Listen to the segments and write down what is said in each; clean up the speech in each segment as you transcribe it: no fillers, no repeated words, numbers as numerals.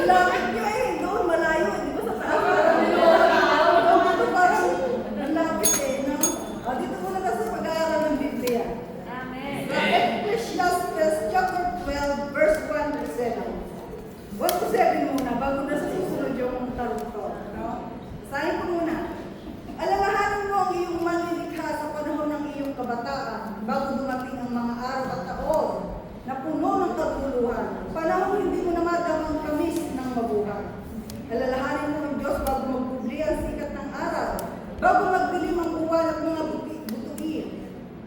lapit nyo eh. Doon malayo. Di ba sa taas? Ito parang ang lapit eh. No? O, dito muna kasi pag-aaral ng Biblia. Amen. Sa Ecclesiastes chapter 12, verse 1 to 7. 1 to 7 muna, bago na sa susunod yung tarot ko. No? Sahin ko muna. Alalahanin mo ang iyong manlilikha sa panahon ng iyong kabataan bago dumating ang mga araw at taon na puno ng kaguluhan. Panahon hindi mo na madamang kamis ng mabuhay. Alalahanin mo ang Diyos bago magpubli ang sikat ng araw, bago magdilim ang buwan at mga butuin,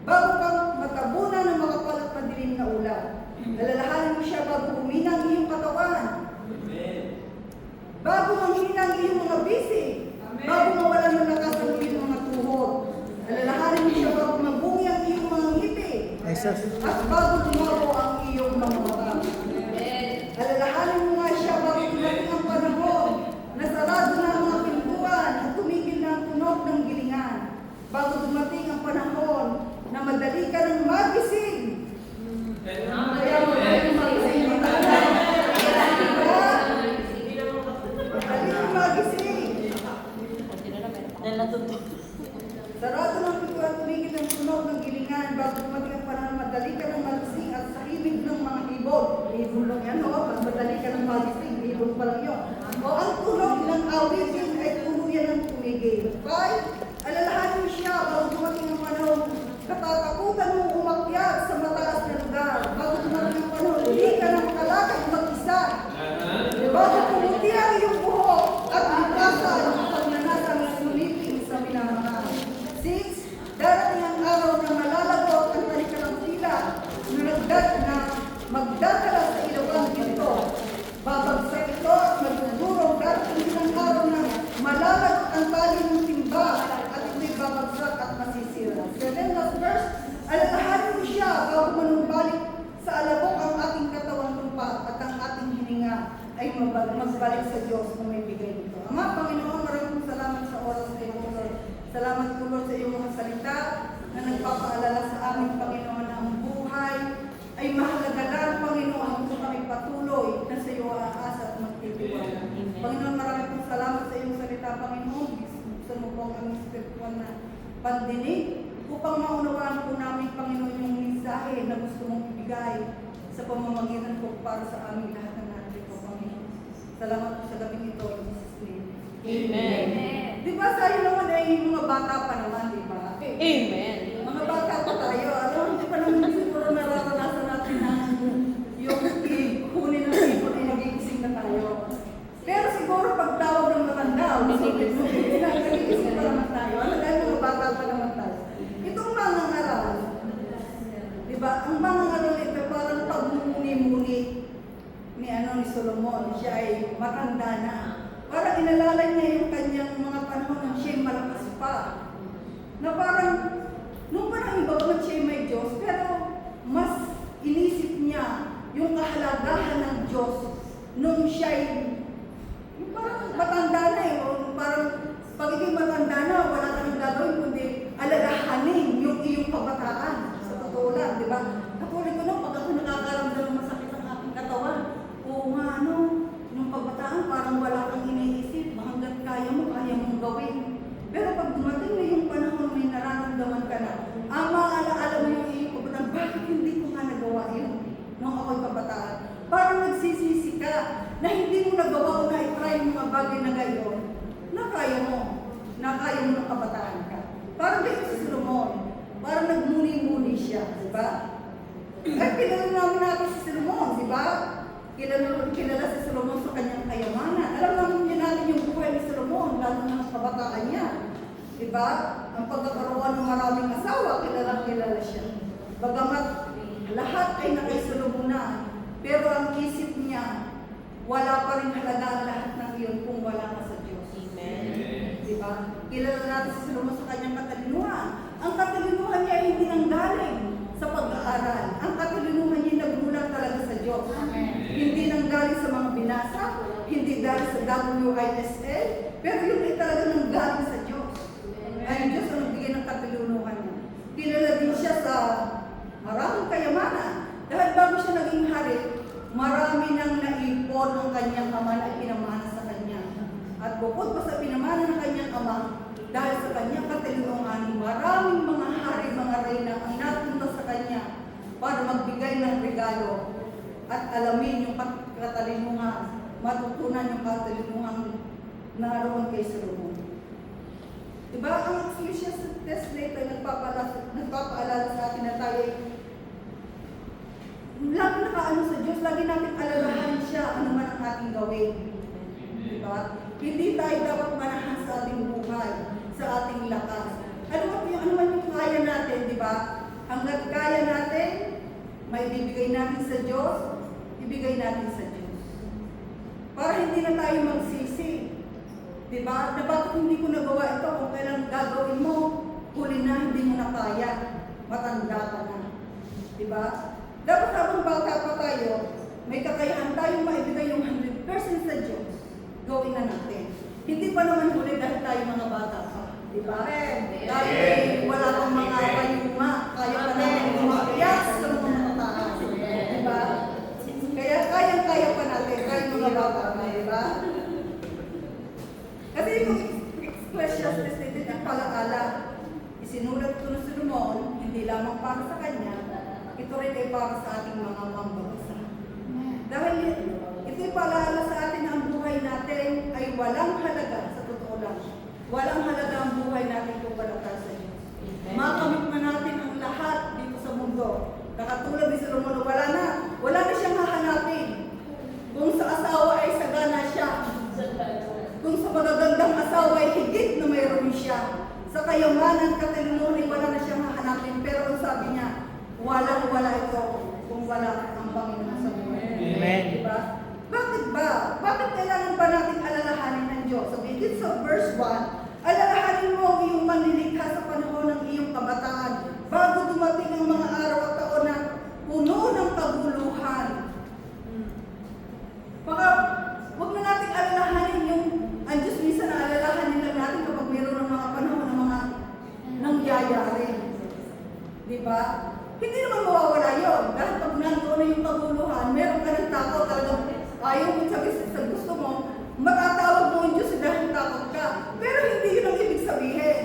bago kang matabunan ng mga palat madilim na ulan. Alalahanin mo siya bago humina ang iyong katawan, bago manghina ang iyong mga bisig, bago mawalan ng lakas ang iyong mga tuhod. Alalahanin mo siya bago mabungi ang iyong mga ngiti, at bago lumabo ang iyong mga mata. Alalahanin mo nga siya bago dumating ang panahon na sarado na ang mga pintuan at tumigil na ang tunog ng gilingan, bago dumating ang panahon na madali ka ng magising. Kaya madali magising. Madali kang magising. Sarado ng pintuan, tumigil ng tunog ng gilingan, bago dumating ang panahon na madali ka ng magising at sa himig ng mga ibon. Ibon lang yan, o? Pag madali ka ng magising, ibon pa lang yun. O ang tunog ng awitin ay tuluyan ng tumigil. 5. Alalahanin mo siya bago dumating ang panahon, katatakutan mo umakyat sa mataas na lugar. Bago dumating ang panahon, hindi ka na makalakad mag-isa. Bago pumuti ang iyong buhok at lipasan ang pagnanasang suliping sa minamahal. 6. Darating ang araw na malalagot ang talikalang tila na magdadala sa ilawang ginto. Babagsak ito at magdudurong. Darating din ang araw na malalagot ang tali ng timba at ito'y babagsak at masisira. 7. Last verse. Alalahanin mo siya bago manumbalik sa alabok ang ating katawang lupa at ang ating hininga ay magbalik sa Diyos kung may bigay nito. Ama, Panginoon, maraming salamat sa oras na ito. Salamat po Lord sa iyong mga salita na nagpapaalala sa amin, Panginoon, na ang buhay ay mahalaga lang, Panginoon, kung kami patuloy na sa iyo aasa at magtitiwala. Panginoon, maraming pong salamat sa iyong salita, Panginoon. Gusto mo po ang aming spiritual na pandinig upang maunawaan po namin, Panginoon, yung mensahe na gusto mong ibigay sa pamamagitan po para sa aming lahat ng natin po, Panginoon. Salamat po sa gabing ito, in Jesus' name. Amen. Di ba tayo naman ay mga bata pa naman, di ba? Amen. Mga bata pa tayo, ano? Hindi pa naman siguro nararanasan natin na yung kunin ng ibon ay nagigising na tayo. Pero siguro pag tawag ng matanda, nagigising pa naman tayo. Ano dahil mga bata pa naman tayo. Itong mga ngaral, di ba? Ang mga ngaral ito parang pagmumuni-muni ni Solomon. Siya ay matanda na. Para inalalay niya yung kanyang mga panahon ng siya'y malakas pa. Na parang, nung parang iba ba siya'y may Diyos, pero mas inisip niya yung kahalagahan ng Diyos nung siya'y, yung parang matanda na eh, o parang pagiging matanda na, wala ka nang gagawin, kundi alalahanin yung iyong kabataan. Sa totoo lang, di ba? Katulad ko nung pag ako nakakaramdam ng masakit ang aking katawan, o nga ano, nung pagbataan, parang wala kang iniisip, hanggang kaya mong gawin. Pero pag dumating na yung panahon, may nararamdaman ka na, ang maalaala mo yung iyong kabataan, bakit hindi ko nga nagawa yun nung ako'y kabataan? Parang nagsisisi ka na hindi mo nagawa o na-try yung mga bagay na gayon, na kaya mo ng kabataan ka. Parang dito si Solomon, parang nagmuni-muni siya, di ba? At kilala namin natin si Solomon, di ba? Kilala si Solomon sa kanyang kayamanan. Alam naman natin yung buhay ni Solomon, lalo na sa kabataan niya. Diba? Ang pagkakaroon ng maraming asawa, kilala siya. Bagamat lahat ay nakay Solomon na, pero ang isip niya, wala pa rin halaga ang lahat ng iyon kung wala ka sa Diyos. Amen. Diba? Kilala natin si Solomon sa kanyang katalinuhan. Ang katalinuhan niya ay hindi nang galing sa pag-aaral. Ang katalinuhan niya nagmula talaga sa Diyos. Amen. Hindi nang galing sa mga binasa, hindi dahil sa WISL, pero yun ay talaga nang galing sa Diyos. Ay Diyos ang nagbigay ng katalinuhan niya. Kilala din siya sa maraming kayamanan. Dahil bago siya naging hari, marami nang naipon ang kanyang ama na bukod pa sa pinamana ng kanyang ama, dahil sa kanyang katilungan, maraming mga hari, mga reyna ang napunta sa kanya para magbigay ng regalo at alamin yung katalungan, matutunan yung katalungan naroon kay Solomon. Diba, ang Ecclesiastes later nagpapaalala sa atin na tayo lagi nakaano sa Diyos, lagi natin alalahanin siya ano man ang ating gawin. Diba? Hindi tayo dapat manahan sa ating buhay, sa ating lakas. Ano man yung kaya natin, di ba? Hanggat kaya natin, may bibigay natin sa Diyos, ibigay natin sa Diyos. Para hindi na tayo magsisi. Di ba? Na bakit hindi ko nagawa ito kung kailan gagawin mo, huli na, hindi mo na kaya, matanda ka na. Di ba? Dapat habang bata pa tayo, may kakayahan tayong maibigay yung 100% sa Diyos. Gawin na natin. Hindi pa naman huli dahil tayo mga bata pa. Diba? Dahil wala pang mga kayuma, kaya pa natin umakyat sa mga taas. Diba? Kaya kaya pa natin, kahit mga bata pa. Diba? Kasi yung Ecclesiastes natin ang palaala, isinulat ko na Solomon, hindi lamang para sa kanya, ito rin ay para sa ating mga mambabasa. Dahil ito'y paalala sa atin na ang buhay natin ay walang halaga, sa totoo lang. Walang halaga ang buhay natin kung wala tayo sa Diyos. Makamit na natin ang lahat dito sa mundo. Nakatulad ni Solomon, wala na siyang hahanapin. Kung sa asawa ay sagana siya. Kung sa magagandang asawa ay higit na mayroon siya. Sa kayamanan, katinununin, wala na siyang hahanapin. Pero ang sabi niya, wala ito kung wala ang Panginoon sa buhay. Amen. Diba? Bakit ba? Bakit kailangan ba natin alalahanin ng Diyos? Sabi dito sa verse 1, alalahanin mo ang iyong manlilikha sa panahon ng iyong kabataan bago dumating ang mga araw at taon na puno ng kaguluhan. Baka huwag na natin alalahanin yung ang Diyos minsan na alalahanin lang natin kapag mayroon ng mga panahon ng mga nangyayari. Diba? Hindi naman mawawala yun. Dahil pag nandoon na yung kaguluhan, meron ka ng takot talagang ayaw mo sabi sa gusto mo, matatawag mo yung Diyos dahil takot ka. Pero hindi yun ang ibig sabihin.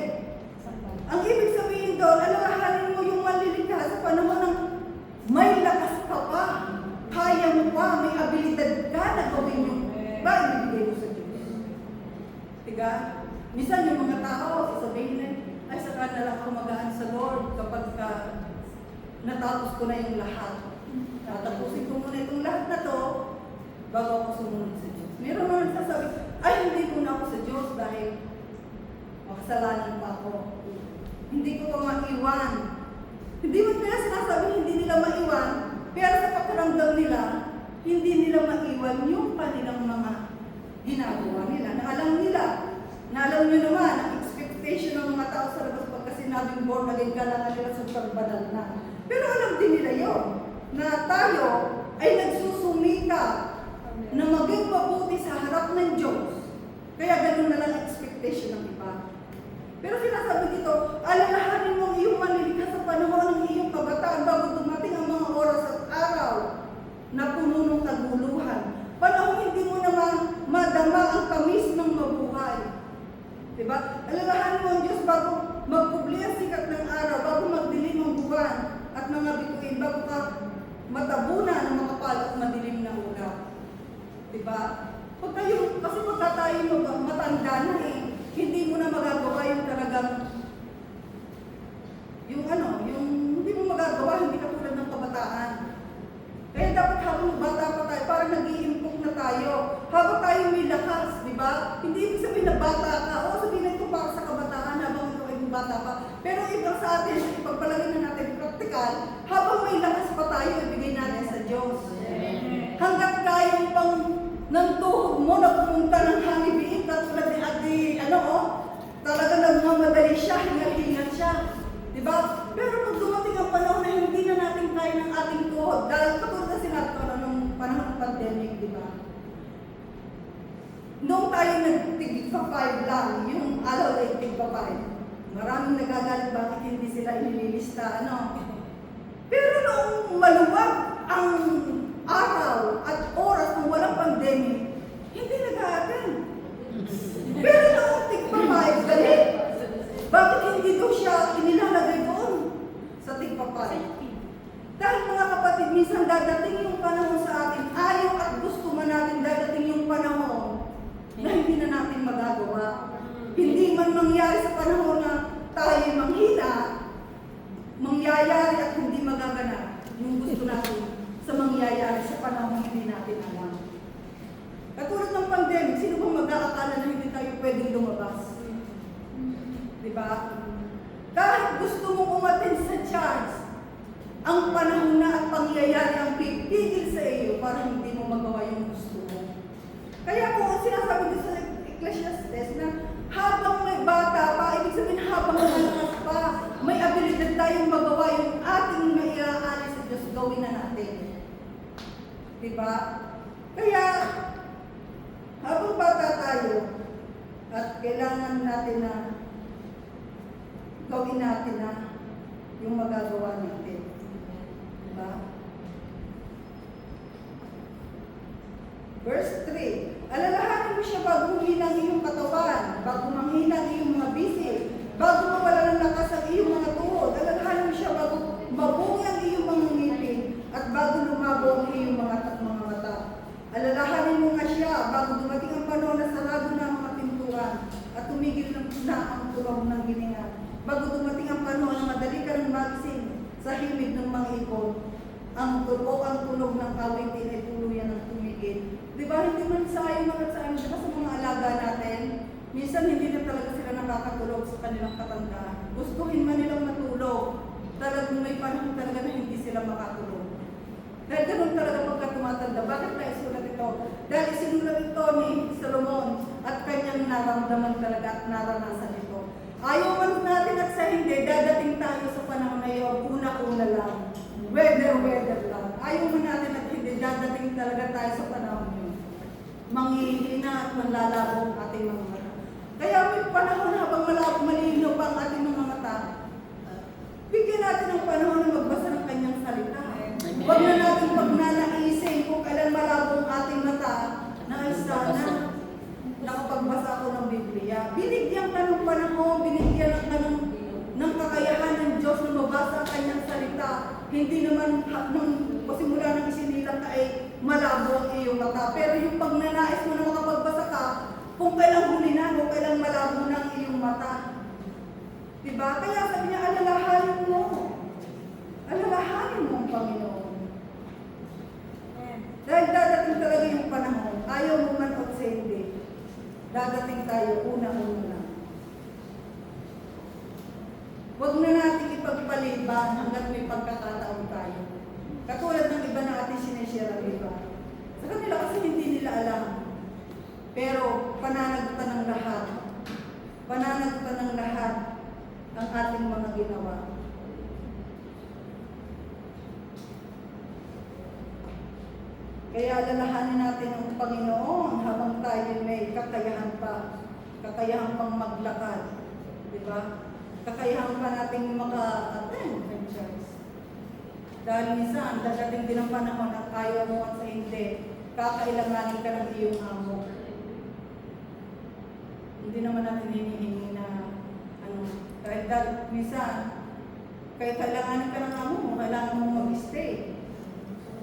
Ang ibig sabihin doon, alalahanin mo yung manlilikha sa panahon ng may lakas ka pa, kaya mo pa, may abilidad ka na gawin yung ibibigay mo sa Diyos. Diga? Minsan yung mga tao, sasabihin na, ay saka na lang ako magaan sa Lord kapag natapos ko na yung lahat. Tatapusin ko muna itong lahat na to bago ako sumunod sa Diyos. Meron naman sasabi, ay hindi ko na ako sa Diyos dahil makasalanan pa ako. Hindi ko pa maiwan. Hindi mo nila sinasabi hindi nila maiwan, pero sa pakiramdam nila, hindi nila maiwan yung kanilang mga ginagawa nila. Na alam nyo naman, ang expectation ng mga tao sa labas pagka sinabing born again ka lang nila super banal na. Pero alam din nila yun, na tayo ay nagsusumika na maging mabuti sa harap ng Diyos. Kaya ganun na lang expectation ng iba. Pero sinasabi dito, alalahanin mo ang iyong manlilikha sa panahon ng iyong kabataan bago dumating ang mga oras at araw na puno ng kaguluhan. Panahon hindi mo naman madama ang tamis ng mabuhay. Diba? Alalahanin mo ang Diyos bago magpubli ang sikat ng araw, bago magdilim ang buwan at mga bituin, bago ka matabunan ng makapal at madilim na ulap. Diba? Kasi pagka tayo matanda na hindi mo na magagawa yung talagang, yung hindi mo magagawa, hindi katulad ng kabataan. Kaya dapat habang bata pa tayo, parang nag-iimpok na tayo. Habang tayo may lakas, di ba? Hindi ibig sabihin na bata ka, o sabihin na ito para sa kabataan habang ito ay bata pa. Pero ibang sa atin, ipagpalagay na natin praktikal, habang may lakas pa tayo, ibigay natin sa Diyos. Hanggat kayang pang ng tuhog mo na pumunta ng hangibiin, katulad ni Ate, talaga nagmamadali siya, hingat-hingat siya. Diba? Pero pag dumating ang panahon na hindi na natin kaya ng ating tuhod, dahil katulad na sinabi ko nung panahon ng pandemic, diba? Noong tayo nagtigpa 5 lang, yung alaw ay tigpa 5. Maraming nagagalit bakit hindi sila inililista, Pero noong maluwag ang araw at oras ng walang pandemic, hindi nag-a-attend. mangyari sa panahon na tayo manghina, mangyayari at hindi magaganap yung gusto natin sa mangyayari sa panahon hindi natin alam. Katulad ng pandemic, sino bang mag-aakala na hindi tayo pwedeng lumabas? Diba? Kahit gusto mong umattend sa church, ang panahon na at pangyayari ang pipigil sa iyo para hindi mo magawa yung gusto mo. Kaya kung sinasabi ko sa Ecclesiastes na habang may bata pa, ibig sabihin habang malakas pa, may abilidad tayong magawa yung ating maiaalis sa Diyos, gawin na natin. Diba? Kaya, habang bata tayo, at kailangan natin na gawin natin na yung magagawa natin. Diba? Verse 3, alalahanin mo siya bago humina ang iyong katawan, bago manghina ang iyong mga bisi, bago mawala ng lakas ang iyong mga tuhod, alalahanin mo siya bago mabungi ang iyong mga ngipin, at bago lumabo ang iyong mga mata. Alalahanin mo nga siya bago dumating ang panahon na sarado na ang mga pintuan, at tumigil na ang tulog ng gininga, bago dumating ang panahon na madali ka ng magising sa himig ng mga ipon, ang tunog ng awitin ay tuluyan ng tumigil. Di ba, hindi man sayang di ba sa mga alaga natin, minsan hindi na talaga sila nakakatulog sa kanilang katandaan. Gustuhin man nilang matulog, talagang may panahon talaga na hindi sila makatulog. Dahil ganun talaga pagka tumatanda. Bakit na isulat ito? Dahil sinulat ito ni Solomon at kanyang naramdaman talaga at naranasan ito. Ayaw man natin at sa hindi, dadating tayo sa panahon na yun, una-una lang. Weather lang. Ayaw man natin at hindi, dadating talaga tayo sa panahon yun. Manghihina at manlalabo ang ating mga mata. Kaya may panahon habang malinaw pa ang ating mga mata, bigyan natin ng panahon na magbasa ng kanyang salita. Huwag na natin pagnanaisin kung kailan malabo ang ating mata na ay sana nakapagbasa ako ng Biblia. Binigyan ka ng panahon, binigyan ka ng kakayahan ng Diyos na mabasa ang kanyang salita. Hindi naman nung pasimula ng isinilang ka ay malabo ang iyong mata. Pero yung pagnanais mo na makapagbasa ka, kung kailang huli na, kung kailang malabo na ang iyong mata. Diba? Kaya sabi niya, alalahanin mo. Alalahanin mo ang Panginoon. Dahil dadating talaga yung panahon, ayaw mo man o sa hindi, dadating tayo una-una lang. Huwag na natin ipagpaliban hanggat may pagkakataon tayo. Katulad ng iba na ating sinishare ang iba. Sa kanila kasi hindi nila alam. Pero pananagutan ng lahat. Pananagutan ng lahat ang ating mga ginawa. Kaya alalahanin natin ang Panginoon habang tayo may kakayahan pa. Kakayahan pang maglakad. Diba? Kakayahan pa nating maka-attend franchise. Dahil minsan, dadating din ang panahon at kaya mo at sa hindi, kakailanganin ka ng iyong amo. Hindi naman natin hinihingi na dahil minsan, kaya kailanganin ka ng amo mo, kailangan mong mag-stay.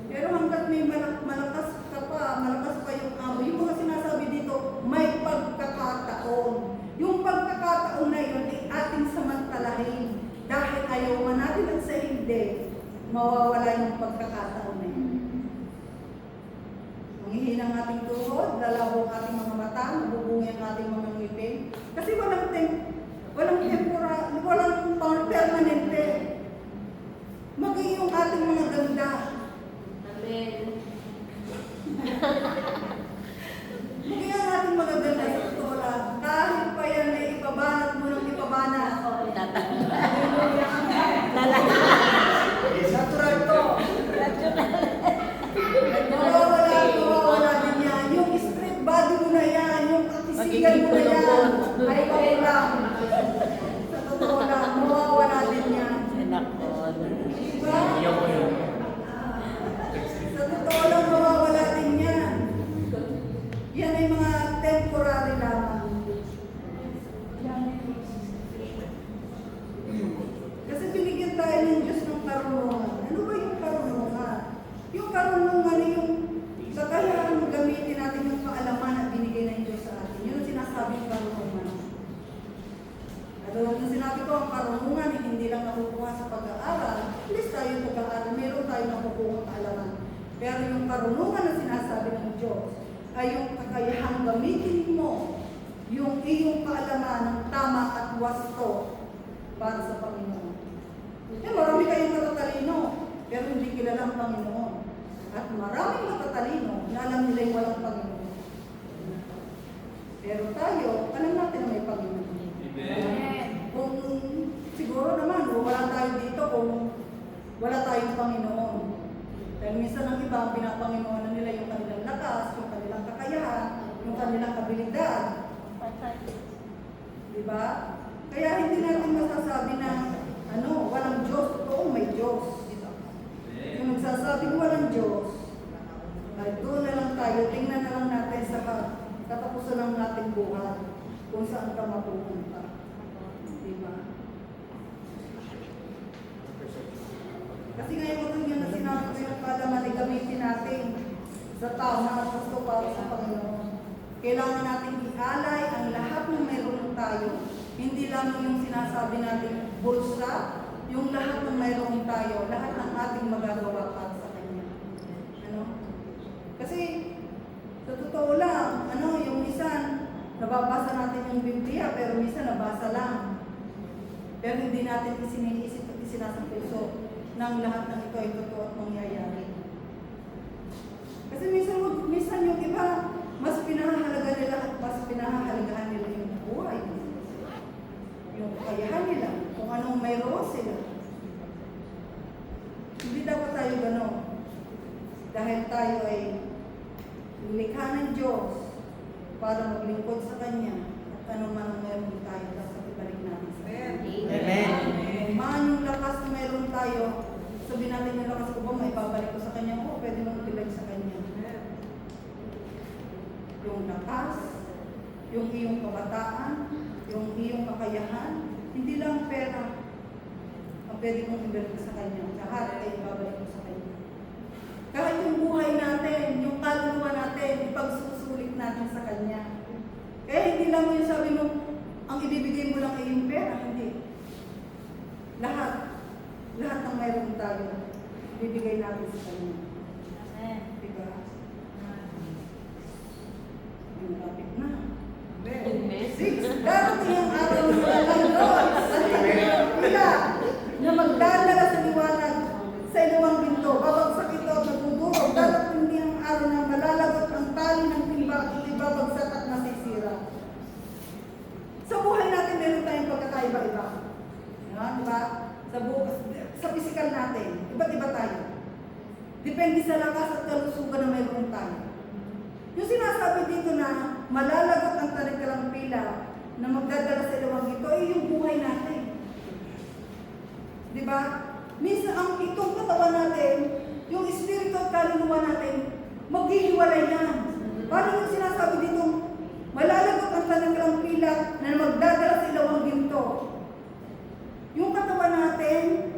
Pero hanggat may malakas ka pa, malakas pa yung amo, yung mga sinasabi dito, may pagkakataon. Yung pagkakataon na yun ay ating samantalahin. Dahil ayaw man natin at sa hindi, mawawala yung pagkakataon na yun. Manghihina ang ating tuhod, lalabo ang ating mga mata, mabubungi ang ating mga ngipin. Kasi walang permanente. Maging yung ating mga ganda. Amen. Maging ang ating mga ganda sa totoo lang. Kahit pa yan ay ipabanat mo ng ipabanat. Natural to. Mawawala din yan. Yung street body mo na yan, yung katisigan mo na yan, ay okay lang. Sa totoo lang, mawawala din yan. Diba? Sa totoo lang, mawawala din yan. Yan ay mga temporary lamang. Kasi binigyan tayo ng Diyos ng karunungan. Ano ba yung karunungan? Yung karunungan ay yung kakayahan gamitin natin yung kaalaman na binigay ng Diyos sa atin. Yun ang sinasabing karunungan. Pero yung karunungan na sinasabi ng Diyos ay yung kakayahang gamitin mo yung iyong kaalaman ng tama at wasto para sa Panginoon. Marami kayong matatalino, pero hindi kilala ang Panginoon. At maraming matatalino na alam nila yung walang Panginoon. Pero tayo, alam natin na may Panginoon. Amen. Kung siguro naman, wala tayo dito kung wala tayong Panginoon. Dahil minsan ang iba, ang pinapanginoon nila yung kanilang lakas, yung kanilang kakayahan, yung kanilang abilidad. Diba? Kaya hindi natin masasabi na walang Diyos. Oo, may Diyos. Yung nagsasabing walang Diyos, ay doon na lang tayo, tingnan na lang natin sa katapusan ng nating buhay kung saan ka mapupunta. Diba? Kasi ngayon ko yun na sinabi ko yung kaalaman ay gamitin natin sa tama at gusto para sa Panginoon. Kailangan natin ialay ang lahat ng mayroon tayo. Hindi lang yung sinasabi natin bulsa, yung lahat ng mayroon tayo, lahat ng ating magagawa para sa Kanya. Kasi sa totoo lang, yung minsan, nababasa natin yung Biblia, pero minsan nabasa lang. Pero hindi natin isiniisip at isinasapuso ng lahat ng ito ay totoo at mangyayari. Kasi minsan yung iba, mas pinahahalaga nila at mas pinahahalagahan nila yung buhay. Yung kakayahan nila, kung anong mayroon sila. Hindi dapat tayo gano'n. Dahil tayo ay nilikha ng Diyos para maglingkod sa Kanya at anong man ang meron tayo, dapat ibalik natin sa Kanya. Amen. Man yung lakas na meron tayo, sabihin natin yung lakas ko ba, may babalik ko sa Kanya, pwede mong ibalik sa Kanya. Yung lakas, yung iyong kabataan, yung iyong kakayahan, hindi lang pera ang pwede mong ibalik sa Kanya. Lahat ay ibabalik mo sa Kanya. Kahit yung buhay natin, yung kaluluwa natin, ipagsusulit natin sa Kanya. Kaya hindi lang yung sabi mo, ang ibibigay mo lang ay yung pera, hindi. Lahat ng mayroon tayo, ibibigay natin sa Kanya. Diba? Yung topic na. Amen. 6. Darating ang araw ng Panginoon at pila na magdadala sa liwanag sa iluwang pinto. Babagsak ito at magdudurog. Darating din ang araw na malalagot ang tali ng timba at ibabagsak at masisira. Sa buhay natin, meron tayong pagkakaiba-iba. Diba? Sa physical natin, iba't iba tayo. Depende sa lakas at kalusugan na mayroon tayo. Yung sinasabi dito na malalagot ang talikalang pila na magdadala sa ilawang ito ay yung buhay natin. Diba? Minsan ang itong katawan natin, yung espiritu at kaluluwa natin, maghihiwalay yan. Paano yung sinasabi dito, malalagot ang talikalang pila na magdadala sa ilawang ginto? Yung katawan natin,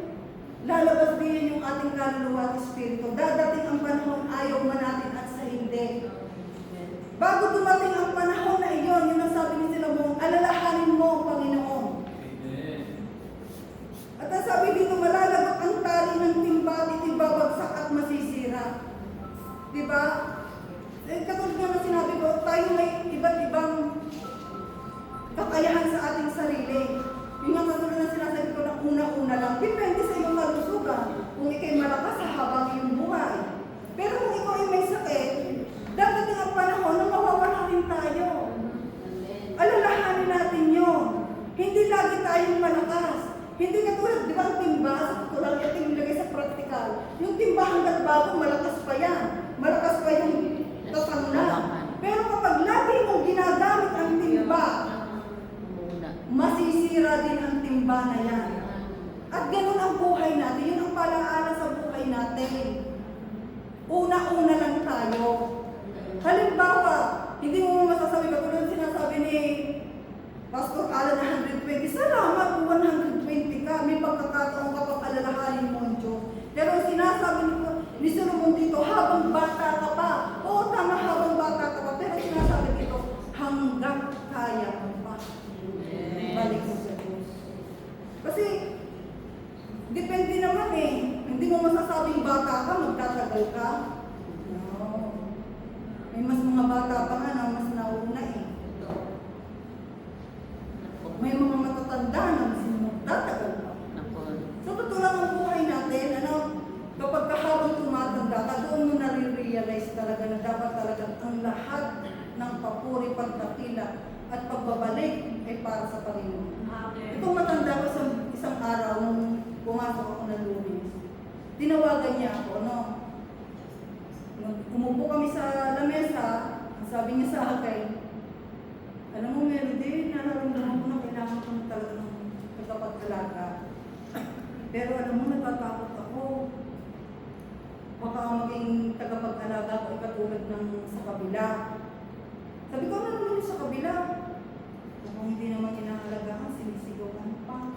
lalabas din yung ating kaluluwa at espiritu. Dadating ang panahon, ayaw man natin at sa hindi. Bago dumating ang panahon na iyon, yun ang sabi ni Salomon, alalahanin mo ang Panginoon. Amen. At ang sabi dito, malalagot ang tali ng timba at ibabagsak at masisira. Diba? Katulad nga na sinabi ko, tayo may iba't ibang kakayahan sa ating sarili. Yung nga katulad na sinasabi ko na una-una lang, depende sa iyong kalusugan. Kung ikay malakas, habang iyong buhay. Pero kung ikaw ay may sakit, dadating ang panahon na mawawala rin tayo. Alalahanin natin yun. Hindi lagi tayong malakas. Hindi katulad, di ba ang timba, tulad ito yung lagay sa practical. Yung timba hanggang bago, malakas pa yan. Malakas pa yung tatanglan. Pero kapag lagi mong ginagamit ang timba, masisira din ang timba na yan. At ganun ang buhay natin. Yun ang palaala sa buhay natin. Una-una lang tayo. Halimbawa, hindi mo masasabi ka tulad sinasabi ni Pastor Alan na 120. Salamat kung 120 ka. May pagkakataon ka pang alalahanin mo ang Diyos. Pero sinasabi ni Solomon dito, habang bata ka pa. Oo, tama, habang bata ka pa. Pero sinasabi dito, hanggang kaya mo pa. Balik mo sa Diyos. Kasi, depende naman eh. Hindi mo masasabing bata ka, magtatagal ka. pagdakila at pagbabalik ay para sa Panginoon. Amen. Itong matanda ko isang araw nung pumasok ako ng Lunes, tinawagan niya ako, no? Nung umupo kami sa lamesa, sabi niya sa akin, alam mo, Melody, nararamdaman ko na kailangan ko na talaga ng tagapag-alaga. Pero alam mo, natatakot ako. Baka ang maging tagapag-alaga ko ay katulad ng sa kabila. Sabi ko, ano naman yung sa kabila? Kung hindi naman inaalagaan, sinisigawan pa.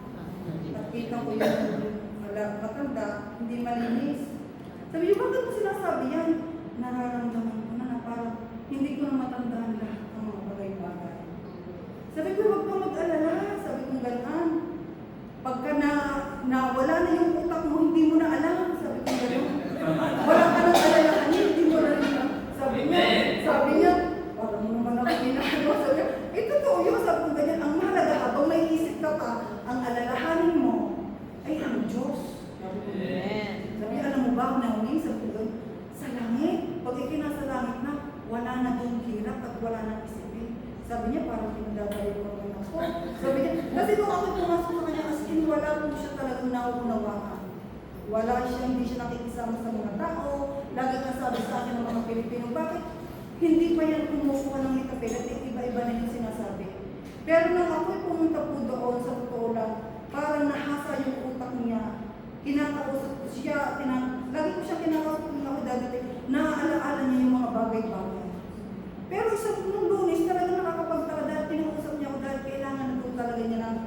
At kita ko yung matanda, hindi malinis. Sabi niyo, bakit mo sinasabi yan? Nararamdaman ko na parang hindi ko na matandaan lahat ng mga bagay-bagay. Sabi ko, huwag kang mag-alala. Sabi ko, gano'n. Pagka nawala na yung utak mo, hindi mo na alam. Sabi ko, gano'n. Wala ka nang alalahan, hindi mo na alam. Sabi niya, parang mo naman ako ginagawa. Sabi niya, totoo yun. Sabi ko, ganyan. Ang mahalaga, habang may isip ka pa, ang alalahanin mo ay ang Diyos. Sabi niya, alam mo ba, Naomi, sabi ko, sa langit, pag ikinasa langit na, wala na doon hirap at wala na isipin. Sabi niya, parang pinagdadali ko naman ako. Sabi niya, kasi nung ako pumasok sa kanya, as in, wala po siya talagang nauunawaan. Wala siya, hindi siya nakikisama sa mga tao. Lagi ka sabi sa akin ng mga Pilipino, bakit hindi pa yan kumukuha ng itapel at iba-iba na yung sinasabi. Pero nung ako'y pumunta po doon, sa totoo lang, parang nahasa yung utak niya. Kinakausap ko siya, lagi ko siya kinakausap kung ako dadating, naaalaala niya yung mga bagay-bagay. Pero isang nung Lunes, talaga nakakapagtaka dahil pinakusap niya ako dahil kailangan na doon talaga niya ng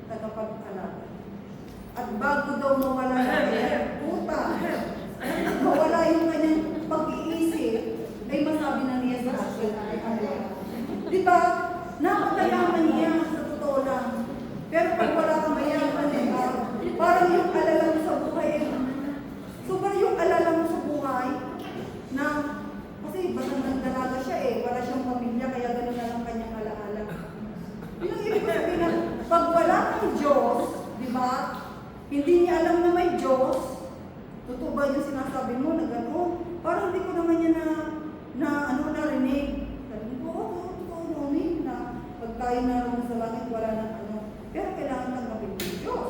tagapag-alaga. At bago daw mawala na puta, mawala yung kanyang pag-iisip, ay masabi na niya sa akin. Diba? Napakayaman niya sa totoo lang. Pero pag wala kang mayaman, diba? Parang yung alala mo sa buhay, sobrang yung alala mo sa buhay, na, kasi batang dalaga siya wala siyang pamilya, kaya gano'n na lang kanyang alaala. Yun ang ibig sabihin na, pag wala ng Diyos, di ba, hindi niya alam na may Diyos, totoo ba yung sinasabi mo na gano'n? Parang hindi ko naman niya narinig. Sabi ko, totoo namin na pag tayo naroon sa langit, wala na pero kailangan tanggapin ng Diyos.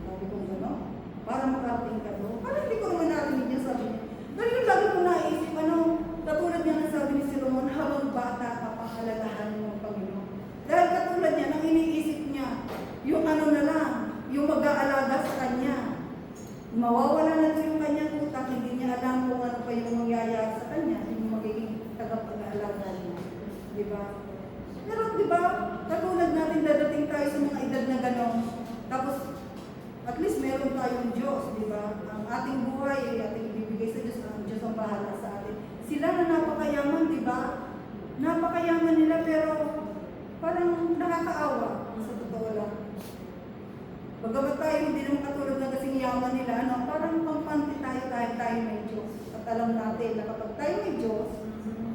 Sabi ko gano'n, para makarating ka doon. Parang hindi ko naman narinig niya, sabi niya. Pero yung lagi ko naisip, katulad niya na sabi ni Solomon, habang bata ka, pahalagahan mo ang Panginoon. Dahil katulad niya, nang iniisip niya, yung na lang, yung mag-aalaga sa kanya. Mawawala na doon yung kanyang utak, hindi niya alam kung ano pa yung mangyayari sa kanya, yung magiging tagapag-aalaga niya. Diba? Pero diba, katulad natin dadating tayo sa mga edad na gano'n, tapos at least meron tayong Diyos, diba? Ang ating buhay ay ating ibibigay sa Diyos, ang Diyos ang bahala sa atin. Sila na napakayaman, diba? Napakayaman nila pero parang nakakaawa sa totoo lang. Bagamat tayo hindi naman katulad ng kasing yaman nila, parang pampanti tayo dahil tayo may Diyos. At alam natin na kapag tayo may Diyos,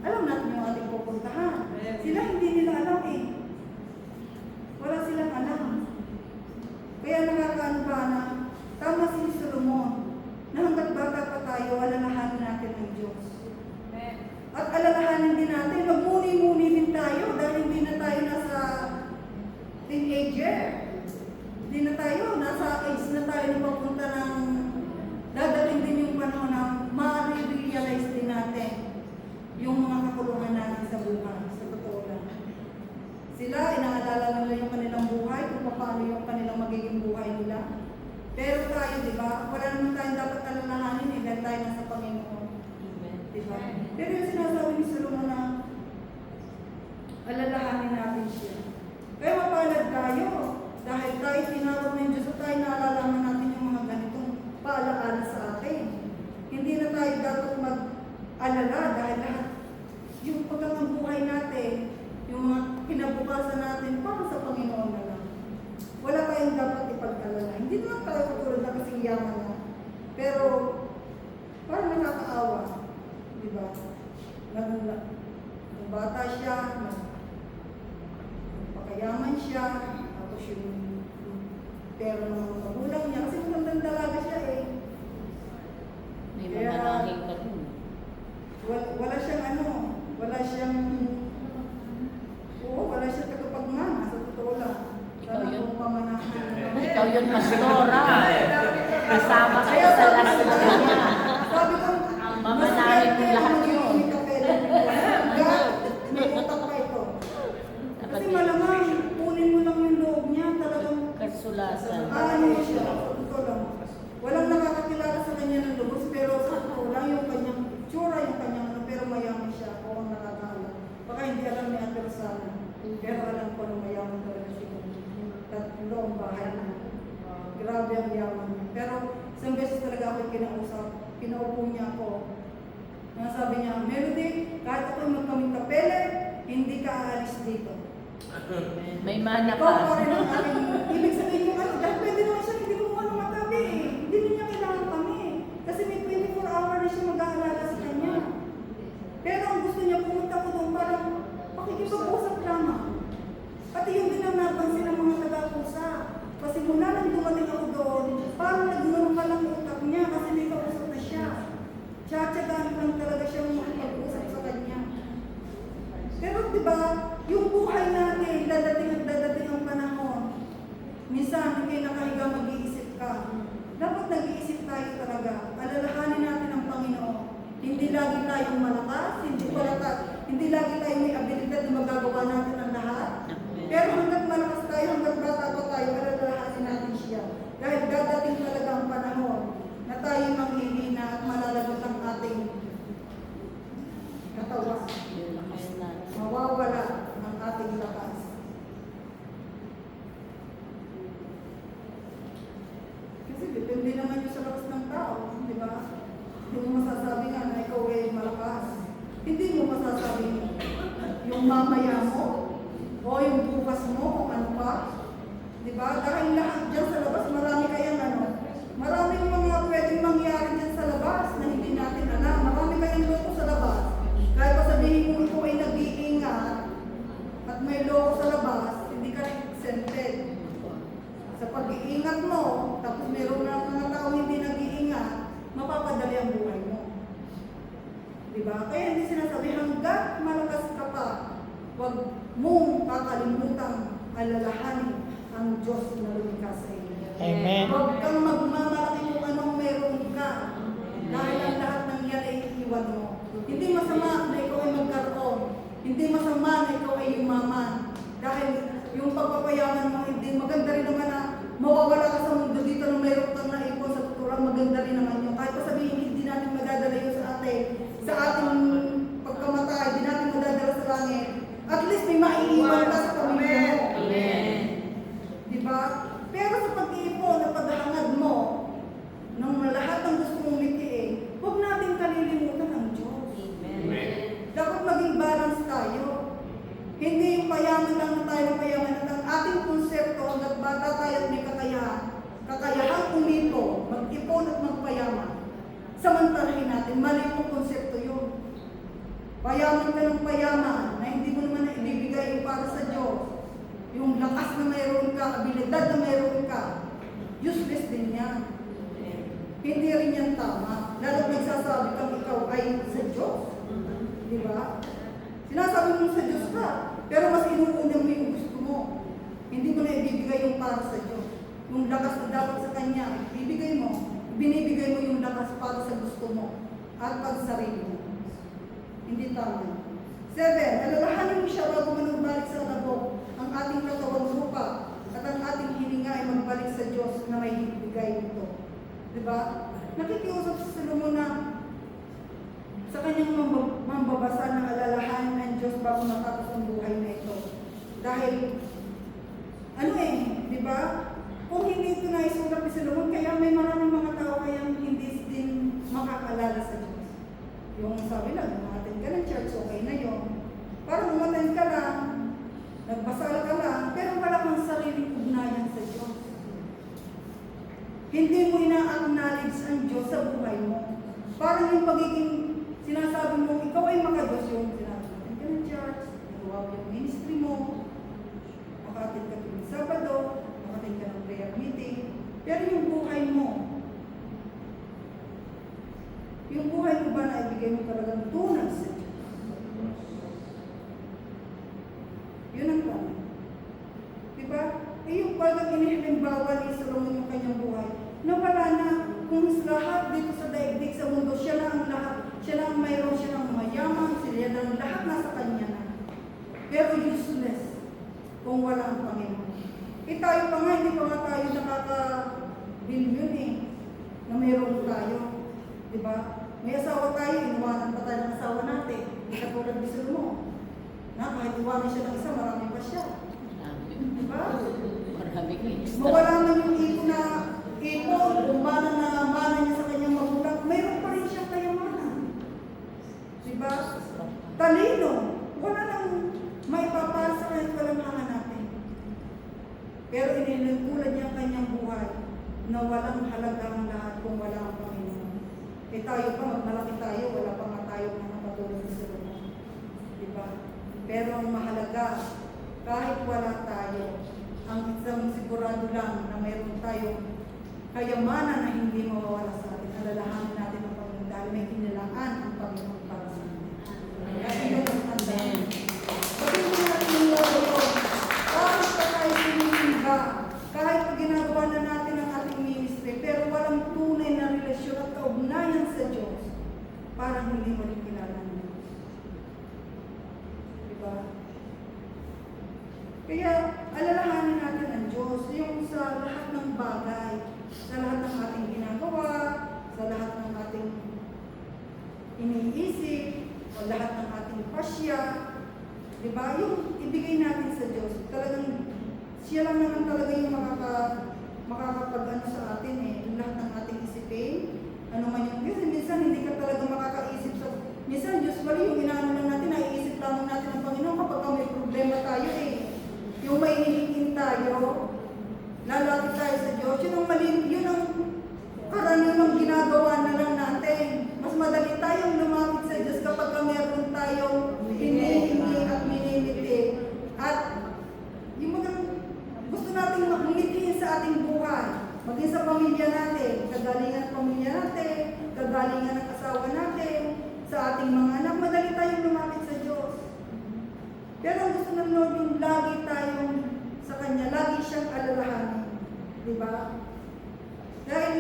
alam natin yung ating pupuntahan. Sila hindi nila alam Wala silang alam. Kaya nakakaano ba na tama si Solomon na hanggat bata pa tayo, alalahanin natin ang Diyos. At alalahanin din natin, magmuni-muni din tayo dahil hindi na tayo nasa teenager. Hindi na tayo, nasa age na tayo na papunta ng dadating din yung panahon na ma-realize din natin yung mga kakulungan natin sa buhay, sa totoo lang. Sila, inaalala nila yung kanilang buhay, kung paano yung kanilang magiging buhay nila. Pero tayo, di ba, wala naman tayong dapat alalahanin dahil tayo nasa Panginoon. Di ba? Pero yung sinasabi ni Solomon na alalahanin natin siya. Kaya mapalad tayo dahil tayo tinawag ng Diyos at tayo naalalaman natin yung mga ganitong paalaala sa atin. Hindi na tayo dapat mag-alala dahil lahat yung pagkakambuhay natin, yung mga kinabukasan natin para sa Panginoon na lang. Wala tayong dapat ipag-alala. Hindi naman tayo katulad na kasing yaman na. Pero parang nakakaawa. Diba? Nung bata siya, nagpakayaman siya, tapos yung pera ng mga magulang niya. Kasi magandang dalaga siya May mananangin ka dun. Wala siyang wala siyang yun, pastora. Kasama ka sa lahat niya. Sabi ko, Mamanahin mo lahat yun. May utak pa ito. Kasi malamang, kunin mo lang yung loob niya, talagang Kasulatan. ano siya, ito lang. Walang nakakakilala sa kanya ng lubos, pero sa totoo lang yung kanyang itsura, yung kanyang ano, pero mayaman siya, o ang nakakaalam. Baka hindi alam ni Ate Rosana, pero alam ko na mayaman talaga siya. Tatlo ang bahay na. Grabe ang yaman niya. Pero isang beses talaga ako kinausap, pinaupo niya ako. Sabi niya, Melody, kahit ako'y magkaming kapele, hindi ka aalis dito. May mana Ikaw pa ka. rin ang aking, ibig sabihin yung ano, dahil pwede naman siya, hindi ko ano matabi eh. Hindi niya kailangan kami. Kasi may 24 hour na siya mag-aalala sa kanya. Pero ang gusto niya, pumunta ko doon parang pakikipag-usap lamang. Pati yung din ang napansin ng mga taga-pusa. Kasi mula nang dumating ako doon, parang nag-normal ang utak niya kasi may kausap na siya. Tsatsagaan lang talaga siyang makipag-usap sa kanya. Pero diba, yung buhay natin, dadating at dadating ang panahon. Minsan, hindi nakahiga mag-iisip ka. Dapat nag-iisip tayo talaga. Alalahanin natin ang Panginoon. Hindi lagi tayong malakas, hindi lagi tayong may abilidad na magagawa natin ang lahat. Pero hanggat malakas tayo, hanggat bata pa tayo, alalahanin natin siya. Dahil dadating talaga ang panahon na tayo manghihina at malalagot ang ating katawan. Mawawala ang ating lakas. Kasi depende naman yun sa lakas ng tao, di ba? Hindi mo masasabi nga na ikaw ay malakas. Hindi mo masasabi yung mamaya mo o yung bukas mo kung ano pa. Di ba? Dahil lahat dyan sa labas, marami kayang ano. Maraming mga pwedeng mangyari dyan sa labas na hindi natin alam. Marami kayang loko sa labas. Kahit pa sabihin mo ikaw ay nag-iingat at may loko sa labas, hindi ka exempted. Sa pag-iingat mo, tapos meron na mga tao hindi nag-iingat, mapapadali ang buhay mo. Diba? Kaya hindi sinasabi, hanggat malakas ka pa, huwag mong kakalimutan alalahanin ang Diyos na lumikha sa iyo. Amen. Huwag kang magmamalaki kung anong meron ka, dahil ang lahat ng yan ay iwan mo. Hindi masama na ikaw ay magkaroon. Hindi masama na ikaw ay yumaman. Dahil yung pagpapayaman mo, hindi maganda rin naman na mawawala ka sa mundo dito na mayroon kang naipon sa tuturang, maganda rin naman yun. Kahit pa sabihin, hindi natin madadala yun sa ating pagkamatay, hindi natin madadala sa langit. At least may maiiwan ka sa pamilya mo. Amen. Diba? Pero sa pag-iipon at paghahangad mo ng lahat ng gusto mong mitiin, huwag natin kalilimutan ang Diyos. Dapat maging balance tayo. Hindi yung payaman lang na tayo ng payaman at ang ating konsepto hanggat bata tayo at may kakayahang umito, mag-ipon at magpayaman. Samantalahin natin, mali yung konsepto yun. Payaman ka ng payaman na hindi mo naman na ibibigay yung para sa Diyos. Yung lakas na mayroon ka, abilidad na mayroon ka, useless din yan. Hindi rin yan tama. Lalo nagsasabi kang ikaw ay sa Diyos. Di ba? Sinasabi mo sa Diyos ka, pero mas inuuna mo yung gusto mo. Hindi mo na ibibigay yung para sa Diyos. Yung lakas na dapat sa Kanya, ibibigay mo. Binibigay mo yung lakas para sa gusto mo at pag sarili mo. Hindi tama. 7. Alalahanin mo siya bago manumbalik sa labog ang ating katawang lupa at ang ating hininga ay magbalik sa Diyos na may ibigay nito. Diba? Nakikiusap si Solomon na sa kanyang mambabasa ng alalahanin ng Diyos bago matapos ang buhay na ito. Dahil, di ba? Kung hindi ito na isulat ni Solomon, kaya may maraming mga tao kayang hindi din makakalala sa Diyos. Yung sabi lang, umaten ka ng church, okay na yun. Parang umaten ka lang, nagbasal ka lang, pero wala kang sariling ugnayan sa Diyos. Hindi mo ina-acknowledge ang Diyos sa buhay mo. Parang yung pagiging sinasabi mo, ikaw ay makadiyos yung sinasabi ka ng church, nagawa mo yung ministry mo, makatid ka tuwing Sabado, makatid ka ng prayer meeting, pero yung buhay mo ba na ibigay mo talagang tunay sa Diyos? Yun ang tanong. Diba? yung pagang inihalimbawa ni Solomon yung kanyang buhay, na wala na kung lahat dito sa daigdig sa mundo, siya na ang lahat, siya na ang mayroon, siya na ang mayaman, siya na ang lahat nasa kanya na. Pero useless kung wala ang Panginoon. Tayo pa nga, hindi pa nga tayo nakaka-billion na mayroon tayo. Diba? May asawa tayo, inuwanan pa tayo ng asawa natin. Hindi katulad ni Solomon. Na kahit iwanan siya ng isa, marami pa siya. Diba? Marami kayo. Mawala man yung ipon, kung mana niya sa kanyang magulang, mayroon pa rin siyang kayamanan. Diba? Talino, wala nang maipapala sa kanyang kalamhangan natin. Pero inilingkulan niya ang kanyang buhay na walang halaga ang lahat kung wala ang Panginoon. Tayo pa, magmalaki tayo, wala pa nga tayo mga katulad sa Solomon. Diba? Pero ang mahalaga, kahit wala tayo, ang isang sigurado lang na mayroon tayong kayamanan na hindi mawawala sa atin. Alalahanin natin ang Panginoon dahil may kinilangan ang Panginoon para sa atin. Kaya yun ang tandaan. Sabihin mo natin yung lolo, kahit pa tayo sinisimba, kahit pa ginagawa na natin ang ating ministry, pero walang tunay na relasyon at kaugnayan sa Diyos, parang hindi mo rin kilala ng Diyos. Diba? Kaya, alalahanin natin ang Diyos, yung sa lahat ng bagay, sa lahat ng ating ginagawa, sa lahat ng ating iniisip, o lahat ng ating pasya, diba? Yung ibigay natin sa Diyos, talagang, siya lang naman talaga yung makakapag-ano sa atin yung lahat ng ating isipin, ano man yung, kasi minsan hindi ka talaga makakaisip sa, minsan Diyos bali yung inaano lang natin, naiisip lamang natin ang Panginoon kapag may problema tayo yung may hihingin tayo, lalapit tayo sa Diyos, yun ang karaniwang ginagawa na lang natin. Mas madali tayong lumapit sa Diyos kapag meron tayong hinihingi at minimiti. At yung mga gusto nating magmithin sa ating buhay, maging sa pamilya natin, kagalingan ng pamilya natin, kagalingan ng asawa natin, sa ating mga anak, madali tayong lumapit sa Diyos. Pero ang gusto ng Lord yung lagi tayong sa Kanya, lagi siyang alalahanin. Diba? Dahil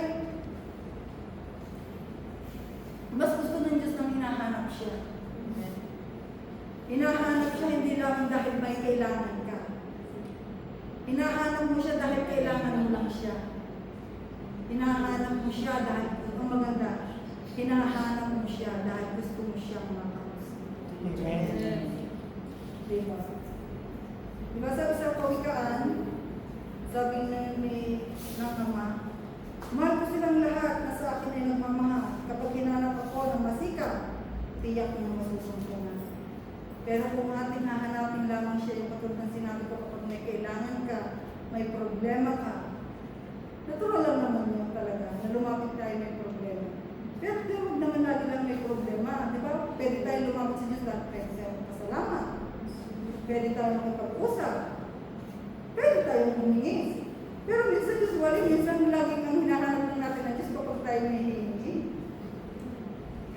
mas gusto ng Diyos nang hinahanap siya. Hinahanap siya hindi lang dahil may kailangan ka. Hinahanap mo siya dahil kailangan mo lang siya. Hinahanap mo siya dahil, ang maganda, hinahanap mo siya dahil gusto mo siyang makausap. Diba? Diba sabi sa Kawikaan, sabi ng Ama, mahal ko silang lahat na sa akin ay nagmamahal. Kapag hinanap ako ng masika, tiyak na masusuntunan. Pero kung atin hahanapin lamang siya, yung patulad ng sinabi ko, kapag may kailangan ka, may problema ka, natural lang naman yun talaga, na lumapit tayo may problema. Pero huwag naman lagi lang may problema. Di ba? Pwede tayo lumapit sa Diyos dahil pwede tayo magpasalamat. Pwede tayo makipag-usap. Pwede tayo humingi. Pero minsan usually, minsan laging ang hinahanap lang natin na Diyos kapag tayo may hihingi.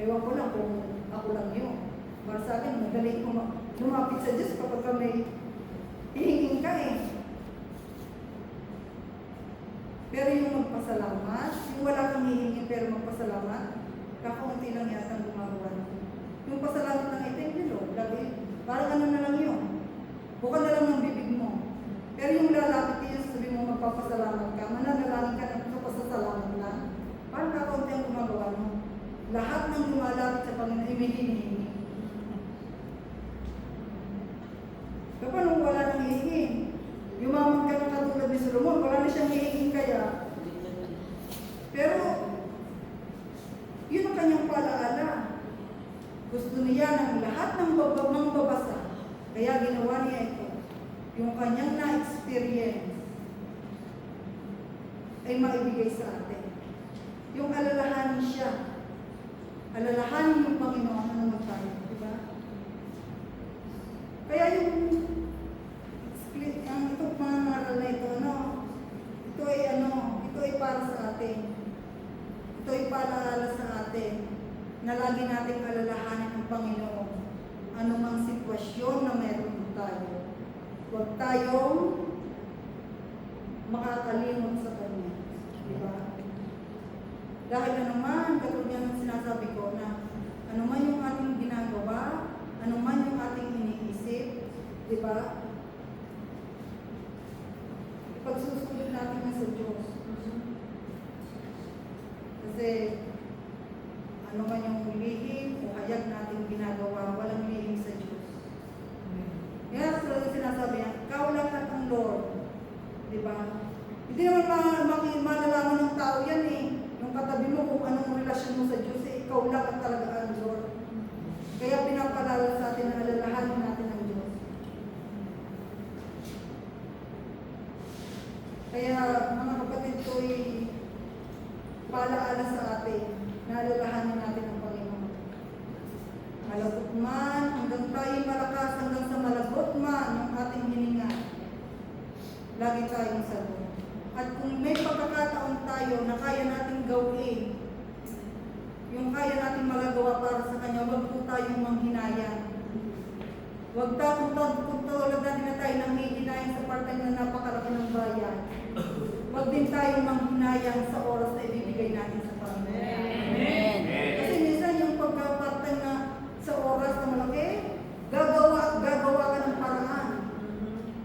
Ewan ko lang kung ako lang yun. Para sa akin, magaling ko lumapit sa Diyos kapag may hihingin ka Pero yung magpasalamat, yung wala kang hihingin pero magpasalamat, kakaunti lang yata ang gumagawa nito. Yung pasalamat ng thank you Lord, parang ano na lang yun. Buka na lang ng bibig mo. Pero yung lalapit yun, sabi mo magpapasalamat ka, mananalangin ka ng pasasalamat lang, parang kakaunti ang gumagawa mo. Lahat ng lumalapit sa Panginoon ay may hinihingi. Kapag nung wala nang hihingin, yumaman ka ng katulad ni Solomon, wala na siyang hihingin kaya. Pero, yun ang kanyang palaala. Gusto niya ng lahat ng babasa. Kaya ginawa niya ito. Yung kanyang na-experience ay maibigay sa atin. Yung alalahanin siya. Alalahanin yung Panginoon na naman tayo. Diba? Kaya yung ang itong pangaral na ito, ito ay para sa atin. Ito ay palaala sa atin na lagi nating alalahanin ng Panginoon. Anumang sitwasyon na meron tayo. Huwag tayong makakalimot sa Kanya. Di ba? Dahil anuman, katulad nga ng sinasabi ko na anuman yung ating ginagawa, anuman yung ating iniisip, di ba? Pagsusunod natin nga sa Diyos. Kasi ano man yung lihim o hayag natin ginagawa, walang lihim sa Diyos. Kaya sinasabi niya, ikaw lang at ang Lord. Di ba? Hindi naman malalaman ng tao yan eh. Yung katabi mo kung anong relasyon mo sa Diyos, eh, ikaw lang at talaga ang Lord. Kaya pinapalala sa atin na alalahanin natin ang Diyos. Kaya mga kapatid ko ay paalaala sa atin na alalahanin natin ang Panginoon. Malagot man, hanggang tayo malakas, hanggang sa malagot man ang ating hininga, lagi tayong sagot. At kung may pagkakataon tayo na kaya natin gawin, yung kaya natin magagawa para sa Kanya, wag po tayong manghinayang. Wag kung tulad natin na tayo nanghihinayang sa part na napakalaki ng bayan. Wag din tayong manghinayang sa oras na ibibigay natin sa Panginoon. Amen. Kasi minsan yung pagkapatan na sa oras na malaki, gagawa ka ng paraan.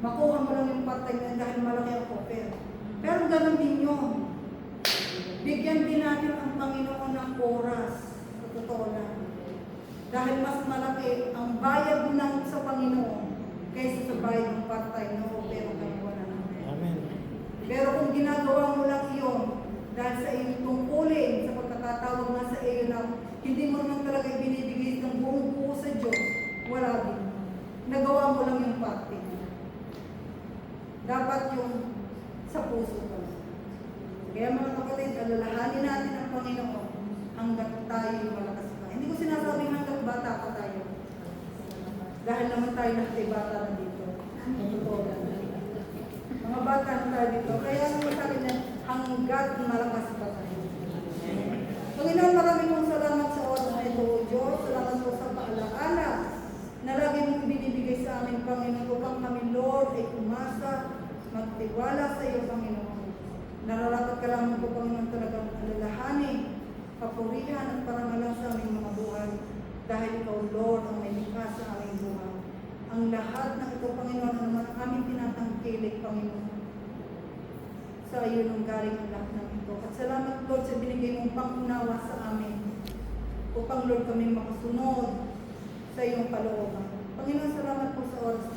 Makuha mo lang yung part na dahil malaki ang offer. Pero ganun din yun. Bigyan din natin ang Panginoon ng oras. Sa totoo lang. Dahil mas malaki ang bayad ng sa Panginoon kaysa sa bayad ng part-time na pero kayo wala naman. Amen. Pero kung ginagawa mo lang iyon dahil sa iyong tungkulin, sa pagkakatawag nga sa iyo na hindi mo naman talaga ibinibigay ng buong buo sa Diyos, wala din. Nagawa mo lang yung parte. Dapat yung sa puso ka. Kaya mga kapatid, alalahanin natin ang Panginoon hanggang tayo malakas pa. Hindi ko sinasabing hanggang bata pa tayo. Dahil naman tayo nakatibata na dito. Mga bata na tayo dito. Kaya naman sabi niya, hanggat malakas pa tayo. Panginoon, maraming mong salamat sa oras na ito, O Diyos. Salamat po sa paalaala na lagi mong binibigay sa amin, Panginoon. Upang kami, Lord, ay umasa, magtiwala sa iyo, Panginoon. Nararapat ka lamang po, Panginoon, talagang alalahanin, papurihan at parangalan sa aming mga buhay. Dahil ikaw, Lord, ang may likha sa aming buhay. Ang lahat ng ito, Panginoon, ang naman aming tinatangkilik, Panginoon. Sa iyo nung galing ang lahat ng ito. At salamat, Lord, sa binigay mong pangunawa sa amin. Upang, Lord, kami makasunod sa iyong kalooban. Panginoon, salamat po sa oras